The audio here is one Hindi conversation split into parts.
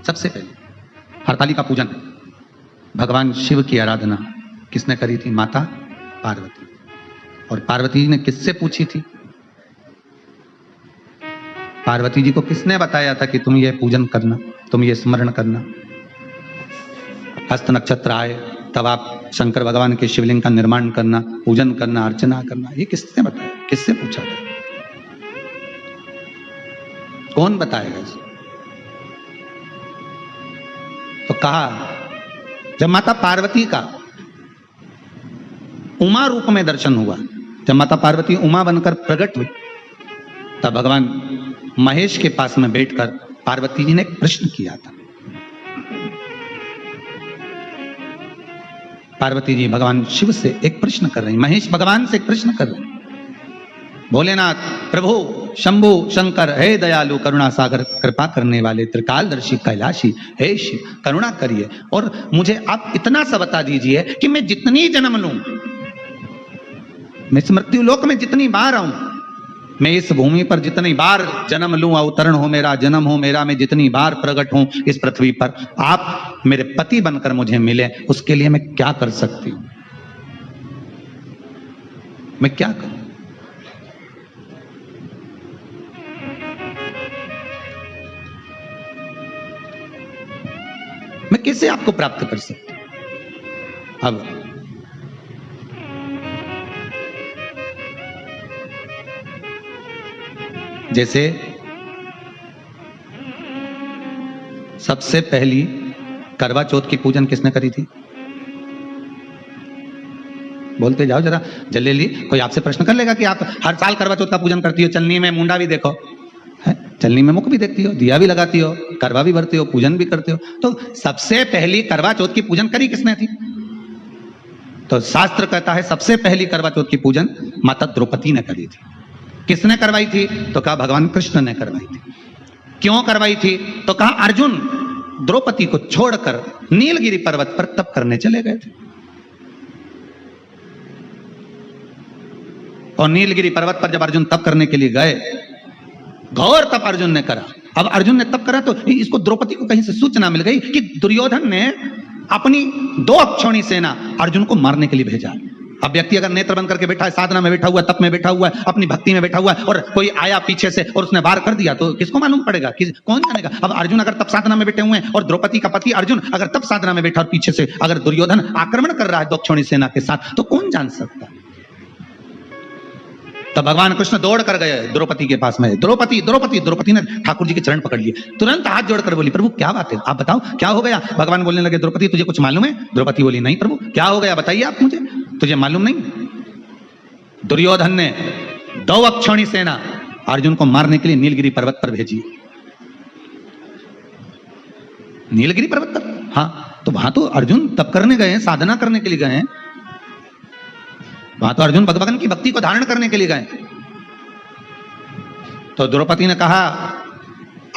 सबसे पहले हरतालिका पूजन, भगवान शिव की आराधना किसने करी थी? माता पार्वती। और पार्वती जी ने किससे पूछी थी? पार्वती जी को किसने बताया था कि तुम ये पूजन करना, तुम ये स्मरण करना? हस्त नक्षत्र आए तब आप शंकर भगवान के शिवलिंग का निर्माण करना, पूजन करना, अर्चना करना, ये किसने बताया? किससे पूछा था? कौन बताएगा इसे? तो कहा जब माता पार्वती का उमा रूप में दर्शन हुआ, जब माता पार्वती उमा बनकर प्रकट हुई, तब भगवान महेश के पास में बैठकर पार्वती जी ने एक प्रश्न किया था। पार्वती जी भगवान शिव से एक प्रश्न कर रही, महेश भगवान से एक प्रश्न कर रहे, भोलेनाथ प्रभु शंभु शंकर, हे दयालु करुणा सागर, कृपा करने वाले त्रिकालदर्शी कैलाशी, हे शिव करुणा करिए और मुझे आप इतना सा बता दीजिए कि मैं जितनी जन्म लूं, मैं इस मृत्यु लोक में जितनी बार आऊं, मैं इस भूमि पर जितनी बार जन्म लूं, अवतरण हो मेरा, जन्म हो मेरा, मैं जितनी बार प्रकट हूं इस पृथ्वी पर, आप मेरे पति बनकर मुझे मिले, उसके लिए मैं क्या कर सकती हूं? मैं क्या करूं? मैं कैसे आपको प्राप्त कर सकती हूं? अब जैसे सबसे पहली करवा चौथ की पूजन किसने करी थी? बोलते जाओ जरा जल्दी। कोई आपसे प्रश्न कर लेगा कि आप हर साल करवा चौथ का पूजन करती हो, चलनी में मुंडा भी देखो है, चलनी में मुख भी देखती हो, दिया भी लगाती हो, करवा भी भरती हो, पूजन भी करते हो, तो सबसे पहली करवा चौथ की पूजन करी किसने थी? तो शास्त्र कहता है सबसे पहली करवा चौथ की पूजन माता द्रौपदी ने करी थी। किसने करवाई थी? तो कहा भगवान कृष्ण ने करवाई थी। क्यों करवाई थी? तो कहा अर्जुन द्रौपदी को छोड़कर नीलगिरी पर्वत पर तप करने चले गए थे, और नीलगिरी पर्वत पर जब अर्जुन तप करने के लिए गए, घोर तप अर्जुन ने करा। अब अर्जुन ने तप करा तो इसको द्रौपदी को कहीं से सूचना मिल गई कि दुर्योधन ने अपनी 2 अक्षौणी सेना अर्जुन को मारने के लिए भेजा। अब व्यक्ति अगर नेत्र बंद करके बैठा है, साधना में बैठा हुआ है, तप में बैठा हुआ है, अपनी भक्ति में बैठा हुआ है, और कोई आया पीछे से और उसने वार कर दिया, तो किसको मालूम पड़ेगा? कौन जानेगा? अब अर्जुन अगर तप साधना में बैठे हुए हैं और द्रौपदी का पति अर्जुन अगर तप साधना में बैठा और पीछे से अगर दुर्योधन आक्रमण कर रहा है 2 अक्षौणी सेना के साथ, तो कौन जान सकता? तो भगवान कृष्ण दौड़ कर गए द्रौपदी के पास में। द्रौपदी द्रौपदी द्रौपदी ने ठाकुर जी के चरण पकड़ लिए, तुरंत हाथ जोड़कर बोली प्रभु क्या बात है, आप बताओ क्या हो गया? भगवान बोलने लगे द्रौपदी तुझे कुछ मालूम है? द्रौपदी बोली नहीं प्रभु, क्या हो गया बताइए आप मुझे, तुझे मालूम नहीं? दुर्योधन ने 2 अक्षौणी सेना अर्जुन को मारने के लिए नीलगिरी पर्वत पर भेजी। नीलगिरी पर्वत पर, हाँ, तो वहां तो अर्जुन तप करने गए हैं, साधना करने के लिए गए हैं, वहां तो अर्जुन भगवान की भक्ति को धारण करने के लिए गए। तो द्रौपदी ने कहा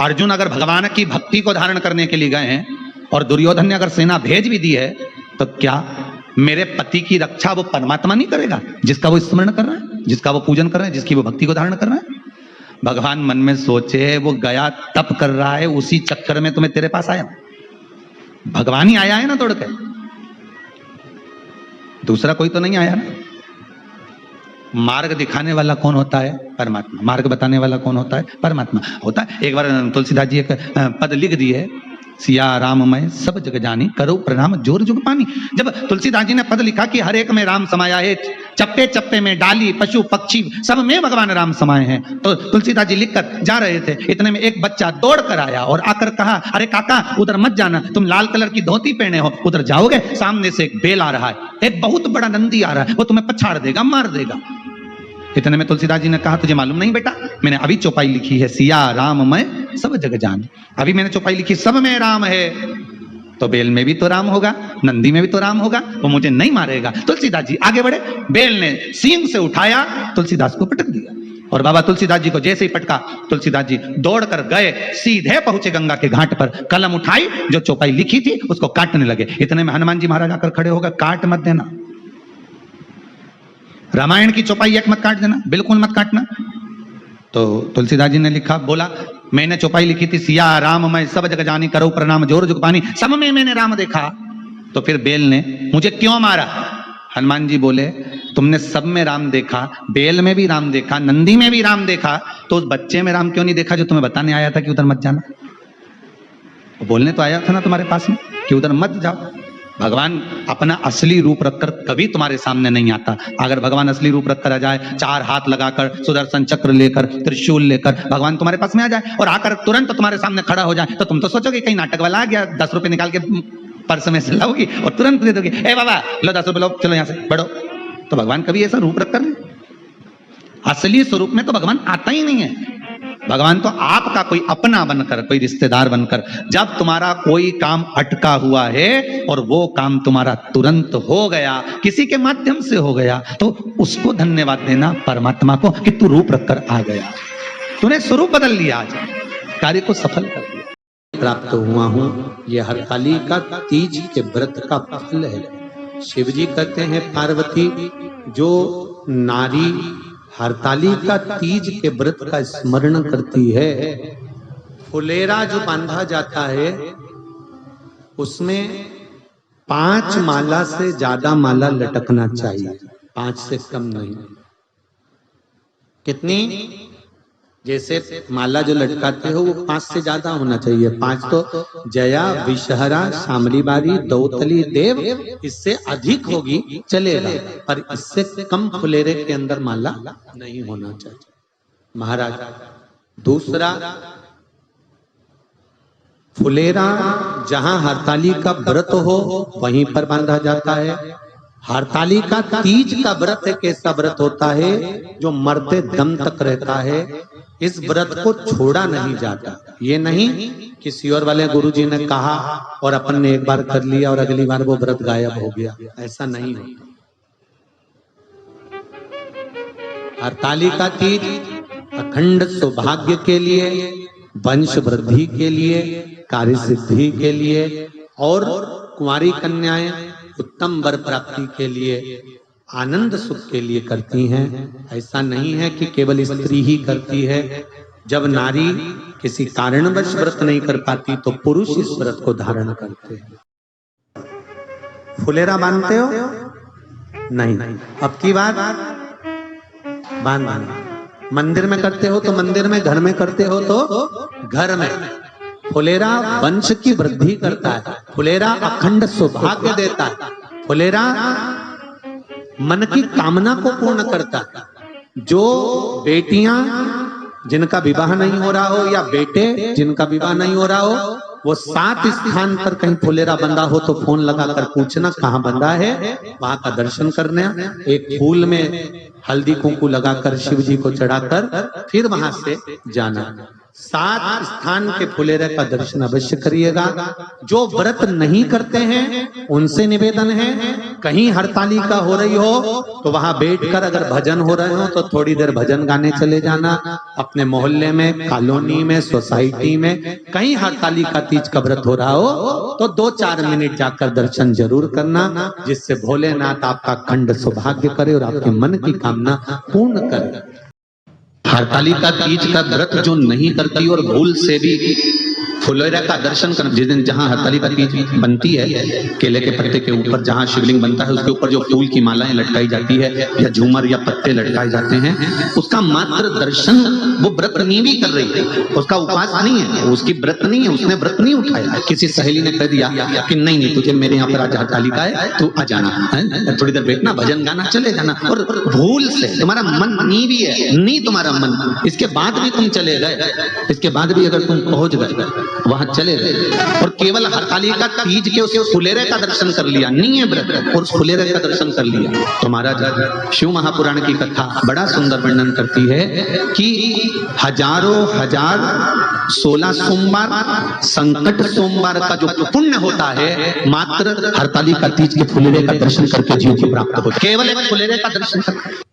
अर्जुन अगर भगवान की भक्ति को धारण करने के लिए गए हैं और दुर्योधन ने अगर सेना भेज भी दी है, तो क्या मेरे पति की रक्षा वो परमात्मा नहीं करेगा जिसका वो स्मरण कर रहा है, जिसका वो पूजन कर रहा है, जिसकी वो भक्ति को धारण कर रहा है? भगवान मन में सोचे वो गया तप कर रहा है, उसी चक्कर में तुम्हें तेरे पास आया, भगवान ही आया है ना दौड़ के, दूसरा कोई तो नहीं आया ना। मार्ग दिखाने वाला कौन होता है? परमात्मा। मार्ग बताने वाला कौन होता है? परमात्मा होता है। एक बार तुलसीदास जी एक पद लिख दिए, सिया राममय सब जग जानी, करो प्रणाम जोर जुग पानी। जब तुलसीदास जी ने पद लिखा कि हर एक में राम समाया है, चप्पे चप्पे में डाली पशु पक्षी सब में भगवान राम समाये हैं, तो तुलसीदास जी लिखकर जा रहे थे, इतने में एक बच्चा दौड़ कर आया और आकर कहा अरे काका उधर मत जाना, तुम लाल कलर की धोती पहने हो, उधर जाओगे सामने से एक बेल आ रहा है, एक बहुत बड़ा नंदी आ रहा है, वो तुम्हें पछाड़ देगा, मार देगा। इतने में तुलसीदास जी ने कहा तुझे मालूम नहीं बेटा, मैंने अभी चौपाई लिखी है सिया राममय सब जग जान, अभी मैंने चौपाई लिखी सब में राम है, तो बेल में भी तो राम होगा, नंदी में भी तो राम होगा, वो मुझे नहीं मारेगा। तुलसीदास जी आगे बढ़े, बेल ने सींग से उठाया, तुलसीदास को पटक दिया, और बाबा तुलसीदास जी को जैसे ही पटका, तुलसीदास जी दौड़ कर गए, सीधे पहुंचे गंगा के घाट पर, कलम उठाई, जो चौपाई लिखी थी उसको काटने लगे। इतने में हनुमान जी महाराज आकर खड़े होकर काट मत देना, रामायण की चौपाई एक मत काट देना, बिल्कुल मत काटना। तो तुलसीदास जी ने लिखा, बोला मैंने चौपाई लिखी थी, सिया राम मैं सब जग जानी, करो प्रणाम जोर जुग पानी, सब में मैंने राम देखा। तो फिर बेल ने मुझे क्यों मारा? हनुमान जी बोले, तुमने सब में राम देखा, बेल में भी राम देखा, नंदी में भी राम देखा, तो उस बच्चे में राम क्यों नहीं देखा जो तुम्हें बताने आया था कि उधर मत जाना? बोलने तो आया था ना तुम्हारे पास में कि उधर मत जाओ। भगवान अपना असली रूप रखकर कभी तुम्हारे सामने नहीं आता। अगर भगवान असली रूप रखकर आ जाए, चार हाथ लगाकर, सुदर्शन चक्र लेकर, त्रिशूल लेकर भगवान तुम्हारे पास में आ जाए और आकर तुरंत तुम्हारे सामने खड़ा हो जाए, तो तुम तो सोचोगे कहीं नाटक वाला आ गया, 10 रुपए निकाल के पर्स में से लाओगी और तुरंत दे दोगी, ए बाबा लो 10 रुपए लो, चलो यहाँ से बढ़ो। तो भगवान कभी ऐसा रूप रखकर नहीं, असली स्वरूप में तो भगवान आता ही नहीं है। भगवान तो आपका कोई अपना बनकर, कोई रिश्तेदार बनकर, जब तुम्हारा कोई काम अटका हुआ है और वो काम तुम्हारा तुरंत हो गया, किसी के माध्यम से हो गया, तो उसको धन्यवाद देना परमात्मा को कि तू रूप रखकर आ गया, तूने स्वरूप बदल लिया, आज कार्य को सफल कर दिया। प्राप्त हुआ हूँ, ये हरतालिका तीज के व्रत का फल है। शिव जी कहते हैं पार्वती, जो नारी हरतालिका तीज के व्रत का स्मरण करती है, फुलेरा जो बांधा जाता है उसमें 5 माला से ज्यादा माला लटकना चाहिए, 5 से कम नहीं। कितनी? जैसे माला जो लटकाते हो वो 5 से ज्यादा होना चाहिए। 5 तो जया, विषहरा, शामली बारी, दौतली, देव, इससे अधिक होगी चलेगा, पर इससे कम फुलेरे के अंदर माला नहीं होना चाहिए महाराज। दूसरा, फुलेरा जहां हरतालिका व्रत हो वहीं पर बांधा जाता है। हरतालिका तीज का व्रत एक ऐसा व्रत होता है जो मरते दम तक रहता है। इस व्रत को छोड़ा नहीं जाता। ये नहीं किसी और वाले गुरुजी ने कहा और अपन ने एक बार कर लिया और अगली बार वो व्रत गायब हो गया, ऐसा नहीं होता। हरतालिका तीज अखंड सौभाग्य के लिए, वंश वृद्धि के लिए, कार्य सिद्धि के लिए और कुंवारी कन्याएं उत्तम वर प्राप्ति के लिए, आनंद सुख के लिए करती हैं। ऐसा नहीं है कि केवल स्त्री ही करती है। जब नारी किसी कारणवश व्रत नहीं कर पाती तो पुरुष इस व्रत को धारण करते हैं। फुलेरा बांधते हो? नहीं। अब की बात बांधना। मंदिर में करते हो तो मंदिर में, घर में करते हो तो घर में। फुलेरा वंश की वृद्धि करता है, फुलेरा अखंड सौभाग्य देता है, फुलेरा मन की कामना को पूर्ण करता है। जो बेटियां जिनका विवाह नहीं हो रहा हो या बेटे जिनका विवाह नहीं हो रहा हो, वो 7 स्थान पर कहीं फुलेरा बंधा हो तो फोन लगाकर पूछना कहाँ बंधा है, वहां का दर्शन करने, एक फूल में हल्दी कुंकू लगाकर शिव जी को चढ़ाकर फिर वहां से जाना। 7 स्थान के फुलेरे का दर्शन अवश्य करिएगा। जो व्रत नहीं करते हैं उनसे निवेदन है, कहीं हरतालिका हो रही हो तो वहां बैठकर अगर भजन हो रहे हो तो थोड़ी देर भजन गाने चले जाना। अपने मोहल्ले में, कॉलोनी में, सोसाइटी में कहीं हरतालिका तीज का व्रत हो रहा हो तो 2-4 मिनट जाकर दर्शन जरूर करना, जिससे भोलेनाथ आपका अखंड सौभाग्य करे और आपके मन की कामना पूर्ण करे। हरतालिका तीज का व्रत जो नहीं करती और भूल से भी फुलेरा का दर्शन कर, जिस दिन जहां हरतालिका तीज बनती है, केले के पत्ते के ऊपर जहां शिवलिंग बनता है उसके ऊपर जो फूल की मालाएं लटकाई जाती है या झूमर या पत्ते लटकाए जाते हैं, उसका मात्र दर्शन वो व्रत नहीं भी कर रही है, उसका उपवास नहीं है, उसकी व्रत नहीं है, उसने व्रत नहीं उठाया। किसी सहेली ने कह दिया कि नहीं नहीं तुझे मेरे यहाँ पर आज हरतालिका है, तू आ जाना, थोड़ी देर बैठना, भजन गाना, चले जाना, और भूल से तुम्हारा मन नहीं भी है, नहीं तुम्हारा मन, इसके बाद भी तुम चले गए, इसके बाद भी अगर तुम पहुंच गए वहां चले गए और केवल हरतालिका तीज के उस फुलेरे का दर्शन कर लिया, नहीं है व्रत, और उस फुलेरे का दर्शन कर लिया, तो महाराज शिव महापुराण की कथा बड़ा सुंदर वर्णन करती है कि हजारों हजार 16 सोमवार, संकट सोमवार का जो पुण्य होता है मात्र हरतालिका तीज के फुलेरे का दर्शन करके जीव को प्राप्त होता है। केवल एक फुलेरे का दर्शन कर